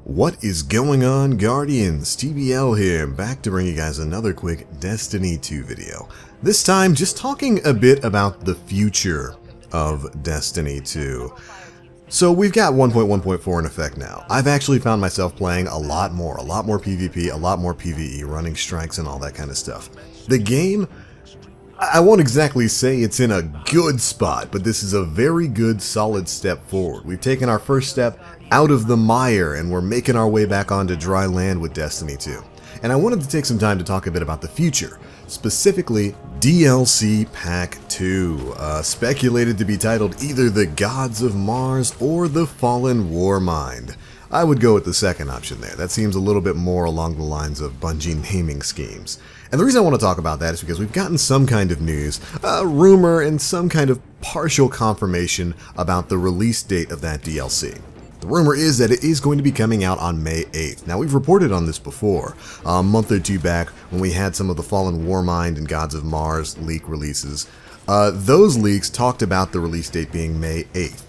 What is going on, Guardians? TBL here, back to bring you guys another quick Destiny 2 video. This time, just talking a bit about the future of Destiny 2. So we've got 1.1.4 in effect now. I've actually found myself playing a lot more PvP, a lot more PvE, running strikes and all that kind of stuff. The game, I won't exactly say it's in a good spot, but this is a very good, solid step forward. We've taken our first step out of the mire, and we're making our way back onto dry land with Destiny 2. And I wanted to take some time to talk a bit about the future, specifically DLC Pack 2, speculated to be titled either The Gods of Mars or The Fallen Warmind. I would go with the second option there. That seems a little bit more along the lines of Bungie naming schemes. And the reason I want to talk about that is because we've gotten some kind of news, a rumor, and some kind of partial confirmation about the release date of that DLC. The rumor is that it is going to be coming out on May 8th. Now, we've reported on this before, a month or two back when we had some of the Fallen Warmind and Gods of Mars leak releases. Those leaks talked about the release date being May 8th.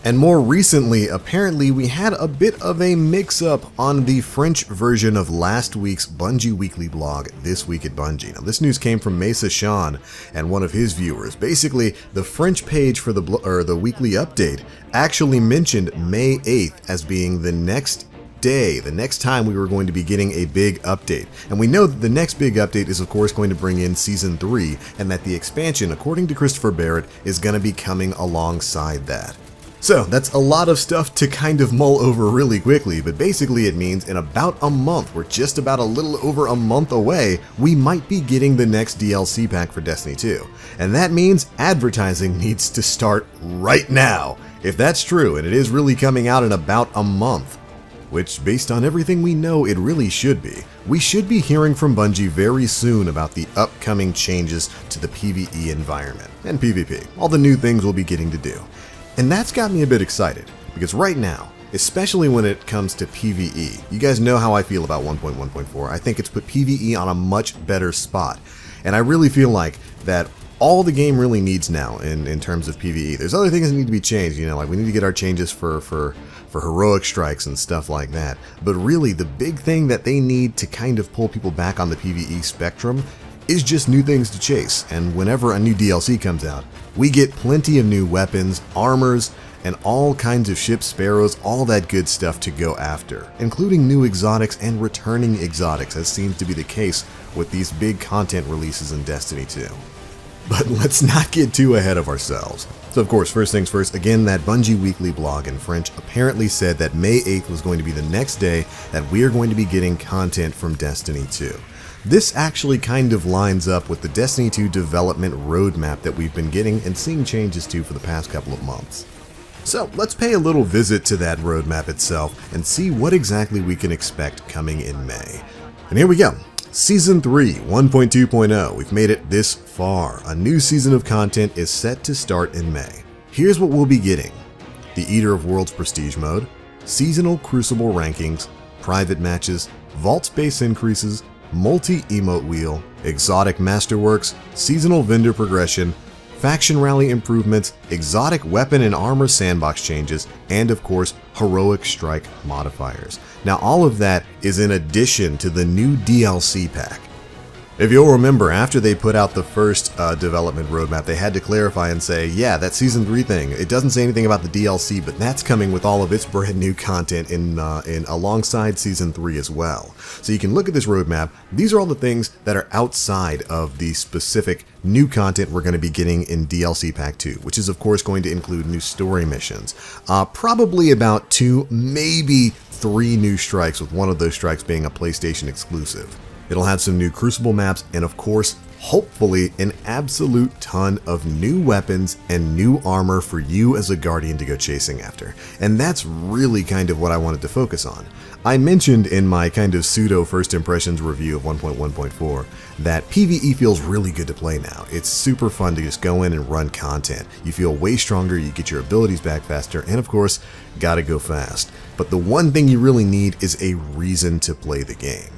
And more recently, apparently, we had a bit of a mix-up on the French version of last week's Bungie Weekly blog, This Week at Bungie. Now, this news came from Mesa Sean and one of his viewers. Basically, the French page for the weekly update actually mentioned May 8th as being the next day, the next time we were going to be getting a big update. And we know that the next big update is of course going to bring in Season 3, and that the expansion, according to Christopher Barrett, is going to be coming alongside that. So that's a lot of stuff to kind of mull over really quickly, but basically it means in about a month, we're just about a little over a month away, we might be getting the next DLC pack for Destiny 2. And that means advertising needs to start right now. If that's true, and it is really coming out in about a month, which based on everything we know it really should be, we should be hearing from Bungie very soon about the upcoming changes to the PvE environment and PvP, all the new things we'll be getting to do. And that's got me a bit excited, because right now, especially when it comes to PvE, you guys know how I feel about 1.1.4. I think it's put PvE on a much better spot. And I really feel like that all the game really needs now in terms of PvE. There's other things that need to be changed, you know, like we need to get our changes for heroic strikes and stuff like that. But really, the big thing that they need to kind of pull people back on the PvE spectrum is just new things to chase. And whenever a new DLC comes out, we get plenty of new weapons, armors, and all kinds of ship sparrows, all that good stuff to go after, including new exotics and returning exotics, as seems to be the case with these big content releases in Destiny 2. But let's not get too ahead of ourselves. So of course, first things first, again, that Bungie Weekly blog in French apparently said that May 8th was going to be the next day that we are going to be getting content from Destiny 2. This actually kind of lines up with the Destiny 2 development roadmap that we've been getting and seeing changes to for the past couple of months. So let's pay a little visit to that roadmap itself and see what exactly we can expect coming in May. And here we go. Season 3, 1.2.0. We've made it this far. A new season of content is set to start in May. Here's what we'll be getting: the Eater of Worlds Prestige mode, seasonal Crucible rankings, private matches, vault space increases, multi-emote wheel, exotic masterworks, seasonal vendor progression, faction rally improvements, exotic weapon and armor sandbox changes, and of course, heroic strike modifiers. Now all of that is in addition to the new DLC pack. If you'll remember, after they put out the first development roadmap, they had to clarify and say, yeah, that Season 3 thing, it doesn't say anything about the DLC, but that's coming with all of its brand new content in alongside Season 3 as well. So you can look at this roadmap. These are all the things that are outside of the specific new content we're going to be getting in DLC Pack 2, which is of course going to include new story missions. Probably about 2, maybe 3 new strikes, with one of those strikes being a PlayStation exclusive. It'll have some new Crucible maps and of course, hopefully, an absolute ton of new weapons and new armor for you as a Guardian to go chasing after. And that's really kind of what I wanted to focus on. I mentioned in my kind of pseudo first impressions review of 1.1.4 that PvE feels really good to play now. It's super fun to just go in and run content. You feel way stronger, you get your abilities back faster, and of course, gotta go fast. But the one thing you really need is a reason to play the game.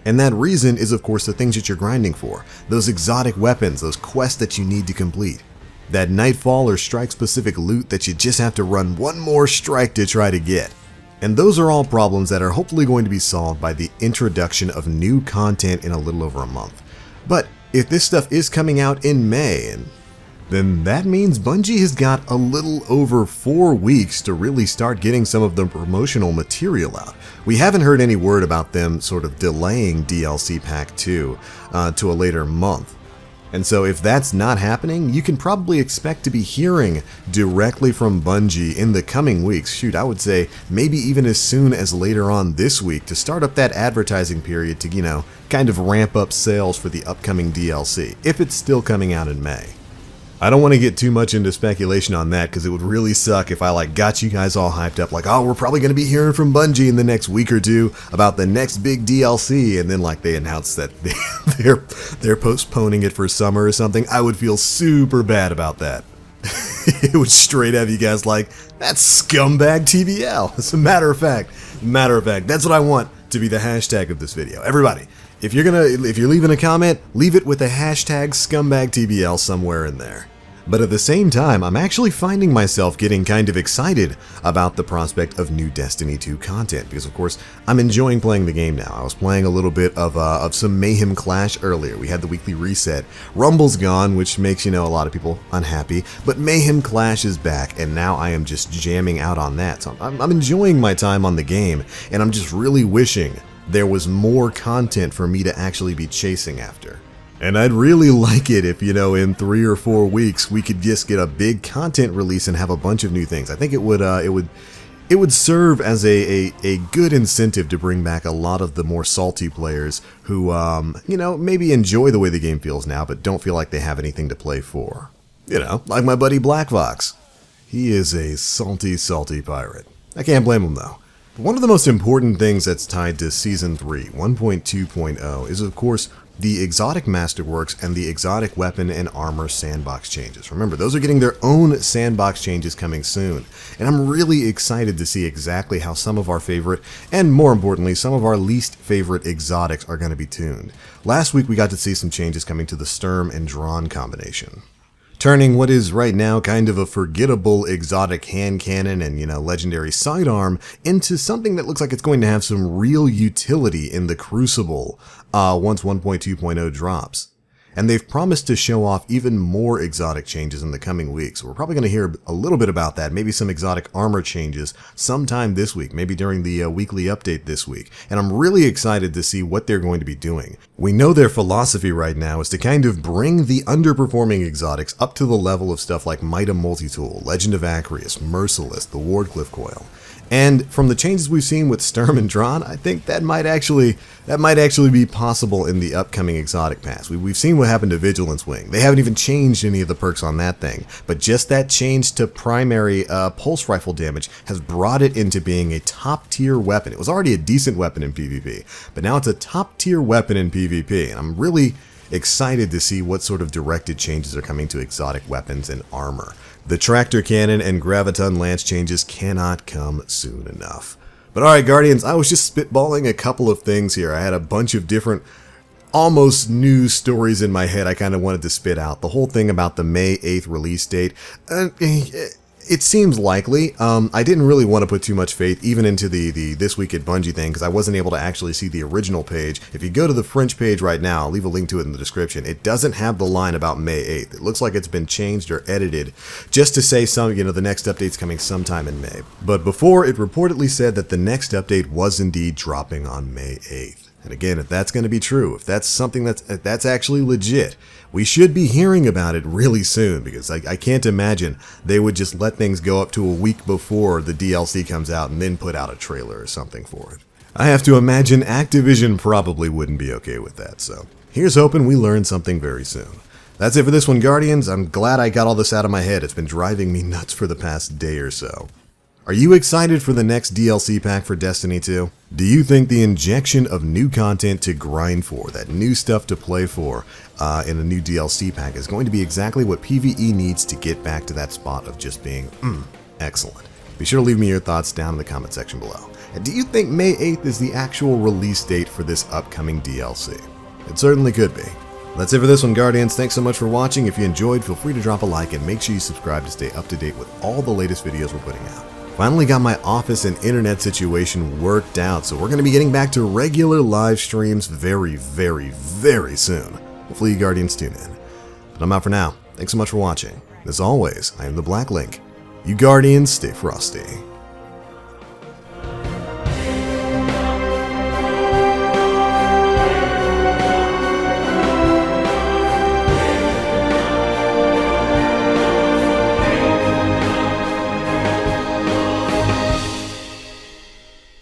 And that reason is of course the things that you're grinding for, those exotic weapons, those quests that you need to complete, that nightfall or strike specific loot that you just have to run one more strike to try to get. And those are all problems that are hopefully going to be solved by the introduction of new content in a little over a month. But if this stuff is coming out in May, then that means Bungie has got a little over 4 weeks to really start getting some of the promotional material out. We haven't heard any word about them sort of delaying DLC Pack 2 to a later month. And so if that's not happening, you can probably expect to be hearing directly from Bungie in the coming weeks. Shoot, I would say maybe even as soon as later on this week to start up that advertising period to, you know, kind of ramp up sales for the upcoming DLC, if it's still coming out in May. I don't want to get too much into speculation on that because it would really suck if I got you guys all hyped up like, oh, we're probably going to be hearing from Bungie in the next week or two about the next big DLC, and then they announce that they're postponing it for summer or something. I would feel super bad about that. It would straight have you guys like, that's scumbag TBL. As a matter of fact, that's what I want to be the hashtag of this video. Everybody, if you're leaving a comment, leave it with the hashtag scumbagTBL somewhere in there. But at the same time, I'm actually finding myself getting kind of excited about the prospect of new Destiny 2 content because, of course, I'm enjoying playing the game now. I was playing a little bit of some Mayhem Clash earlier. We had the weekly reset. Rumble's gone, which makes, a lot of people unhappy, but Mayhem Clash is back, and now I am just jamming out on that. So I'm enjoying my time on the game, and I'm just really wishing there was more content for me to actually be chasing after. And I'd really like it if, in 3 or 4 weeks we could just get a big content release and have a bunch of new things. I think it would serve as a good incentive to bring back a lot of the more salty players who, maybe enjoy the way the game feels now, but don't feel like they have anything to play for. Like my buddy BlackVox. He is a salty, salty pirate. I can't blame him though. One of the most important things that's tied to Season 3, 1.2.0, is of course the Exotic Masterworks and the Exotic Weapon and Armor sandbox changes. Remember, those are getting their own sandbox changes coming soon, and I'm really excited to see exactly how some of our favorite, and more importantly, some of our least favorite exotics are going to be tuned. Last week we got to see some changes coming to the Sturm and Drawn combination, turning what is right now kind of a forgettable exotic hand cannon and, legendary sidearm into something that looks like it's going to have some real utility in the Crucible once 1.2.0 drops. And they've promised to show off even more exotic changes in the coming weeks. We're probably going to hear a little bit about that, maybe some exotic armor changes sometime this week, maybe during the weekly update this week. And I'm really excited to see what they're going to be doing. We know their philosophy right now is to kind of bring the underperforming exotics up to the level of stuff like Mida Multitool, Legend of Acreus, Merciless, the Wardcliff Coil. And from the changes we've seen with Sturm and Drawn, I think that might actually be possible in the upcoming exotic pass. We've seen what happened to Vigilance Wing. They haven't even changed any of the perks on that thing, but just that change to primary pulse rifle damage has brought it into being a top tier weapon. It was already a decent weapon in PvP, but now it's a top tier weapon in PvP, and I'm really excited to see what sort of directed changes are coming to exotic weapons and armor. The Tractor Cannon and Graviton Lance changes cannot come soon enough. But alright Guardians, I was just spitballing a couple of things here. I had a bunch of different almost news stories in my head I kind of wanted to spit out. The whole thing about the May 8th release date, it seems likely. I didn't really want to put too much faith even into the This Week at Bungie thing because I wasn't able to actually see the original page. If you go to the French page right now, I'll leave a link to it in the description. It doesn't have the line about May 8th. It looks like it's been changed or edited just to say the next update's coming sometime in May. But before, it reportedly said that the next update was indeed dropping on May 8th. And again, if that's going to be true, if that's something that's actually legit, we should be hearing about it really soon because I can't imagine they would just let things go up to a week before the DLC comes out and then put out a trailer or something for it. I have to imagine Activision probably wouldn't be okay with that, so here's hoping we learn something very soon. That's it for this one, Guardians. I'm glad I got all this out of my head. It's been driving me nuts for the past day or so. Are you excited for the next DLC pack for Destiny 2? Do you think the injection of new content to grind for, that new stuff to play for in a new DLC pack is going to be exactly what PvE needs to get back to that spot of just being excellent? Be sure to leave me your thoughts down in the comment section below. And do you think May 8th is the actual release date for this upcoming DLC? It certainly could be. That's it for this one, Guardians. Thanks so much for watching. If you enjoyed, feel free to drop a like and make sure you subscribe to stay up to date with all the latest videos we're putting out. Finally got my office and internet situation worked out, so we're going to be getting back to regular live streams very, very, very soon. Hopefully you Guardians tune in. But I'm out for now. Thanks so much for watching. As always, I am TheBlackLink. You Guardians, stay frosty.